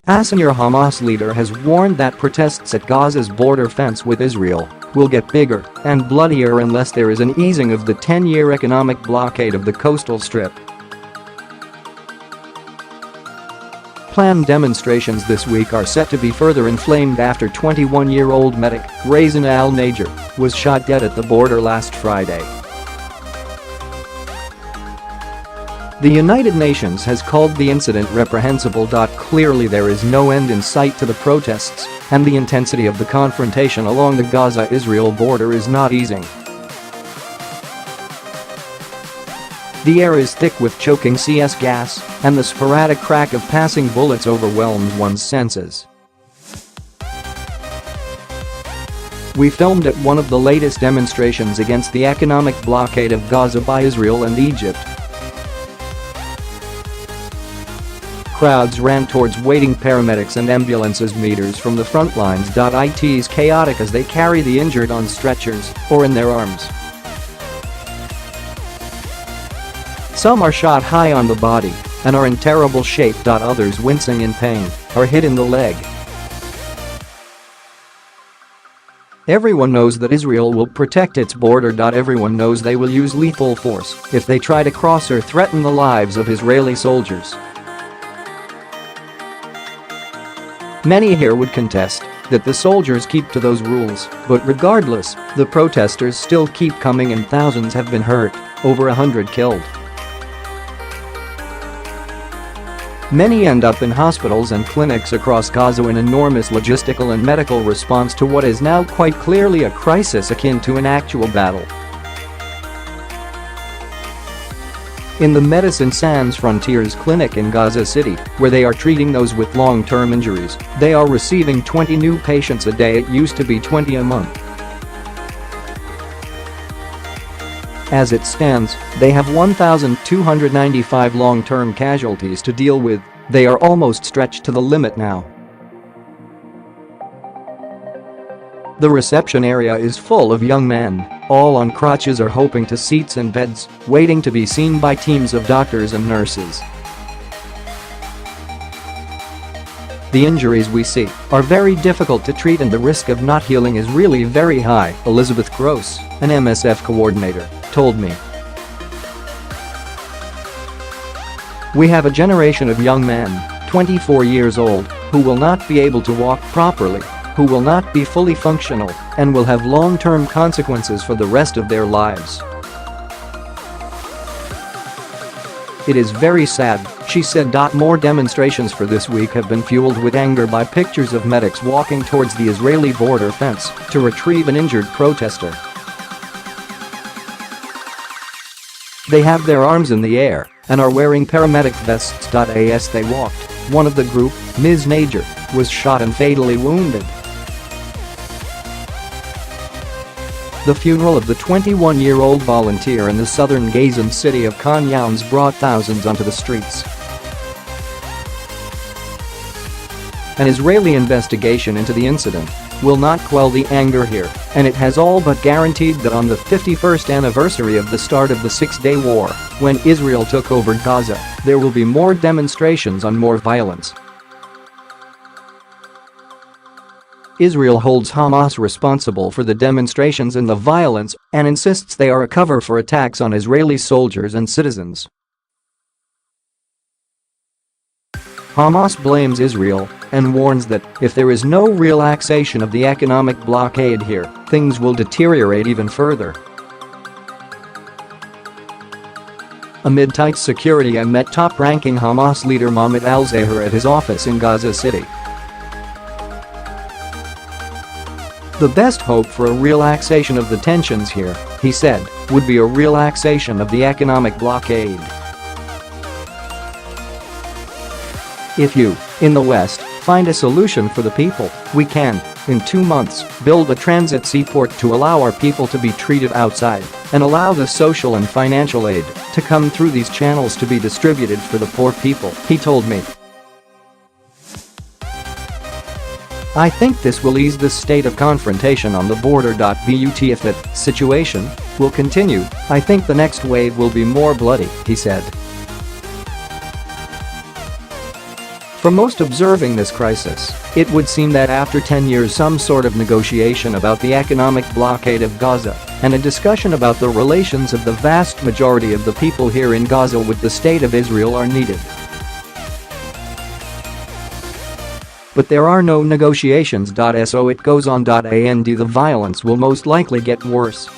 Asenior Hamas leader has warned that protests at Gaza's border fence with Israel will get bigger and bloodier unless there is an easing of the 10-year economic blockade of the coastal strip. Planned demonstrations this week are set to be further inflamed after 21-year-old medic Razan al Najar was shot dead at the border last Friday. The United Nations has called the incident reprehensible. Clearly there is no end in sight to the protests, and the intensity of the confrontation along the Gaza-Israel border is not easing. The air is thick with choking CS gas, and the sporadic crack of passing bullets overwhelms one's senses. We filmed at one of the latest demonstrations against the economic blockade of Gaza by Israel and Egypt. Crowds ran towards waiting paramedics and ambulances meters from the front lines.It is chaotic as they carry the injured on stretchers or in their arms. Some are shot high on the body and are in terrible shape. Others, wincing in pain, are hit in the leg. Everyone knows that Israel will protect its border. Everyone knows they will use lethal force if they try to cross or threaten the lives of Israeli soldiers. Many here would contest that the soldiers keep to those rules, but regardless, the protesters still keep coming and thousands have been hurt, over 100 killed. Many end up in hospitals and clinics across Gaza in enormous logistical and medical response to what is now quite clearly a crisis akin to an actual battle. In the Medicine Sans Frontiers clinic in Gaza City, where they are treating those with long-term injuries, they are receiving 20 new patients a day. It used to be 20 a month. As it stands, they have 1,295 long-term casualties to deal with. They are almost stretched to the limit now. The reception area is full of young men, all on crutches or hoping to seats and beds, waiting to be seen by teams of doctors and nurses. The injuries we see are very difficult to treat and the risk of not healing is really very high, Elisabeth Gross, an MSF coordinator, told me. We have a generation of young men, 24 years old, who will not be able to walk properly, who will not be fully functional, and will have long-term consequences for the rest of their lives. It is very sad, she said. More demonstrations for this week have been fueled with anger by pictures of medics walking towards the Israeli border fence to retrieve an injured protester. They have their arms in the air and are wearing paramedic vests.As they walked. One of the group, Ms. Najar, was shot and fatally wounded. The funeral of the 21-year-old volunteer in the southern Gazan city of Khan Younes brought thousands onto the streets. An Israeli investigation into the incident will not quell the anger here, and it has all but guaranteed that on the 51st anniversary of the start of the Six-Day War, when Israel took over Gaza, there will be more demonstrations and more violence. Israel holds Hamas responsible for the demonstrations and the violence and insists they are a cover for attacks on Israeli soldiers and citizens. Hamas blames Israel and warns that if there is no relaxation of the economic blockade here, things will deteriorate even further. Amid tight security, I met top-ranking Hamas leader Mahmoud al-Zahir at his office in Gaza City. The best hope for a relaxation of the tensions here, he said, would be a relaxation of the economic blockade. If you, in the West, find a solution for the people, we can, in 2 months, build a transit seaport to allow our people to be treated outside and allow the social and financial aid to come through these channels to be distributed for the poor people, he told me. I think this will ease the state of confrontation on the border.But if that situation will continue, I think the next wave will be more bloody, he said. For most observing this crisis, it would seem that after 10 years some sort of negotiation about the economic blockade of Gaza and a discussion about the relations of the vast majority of the people here in Gaza with the state of Israel are needed. But there are no negotiations. So it goes on. And the violence will most likely get worse.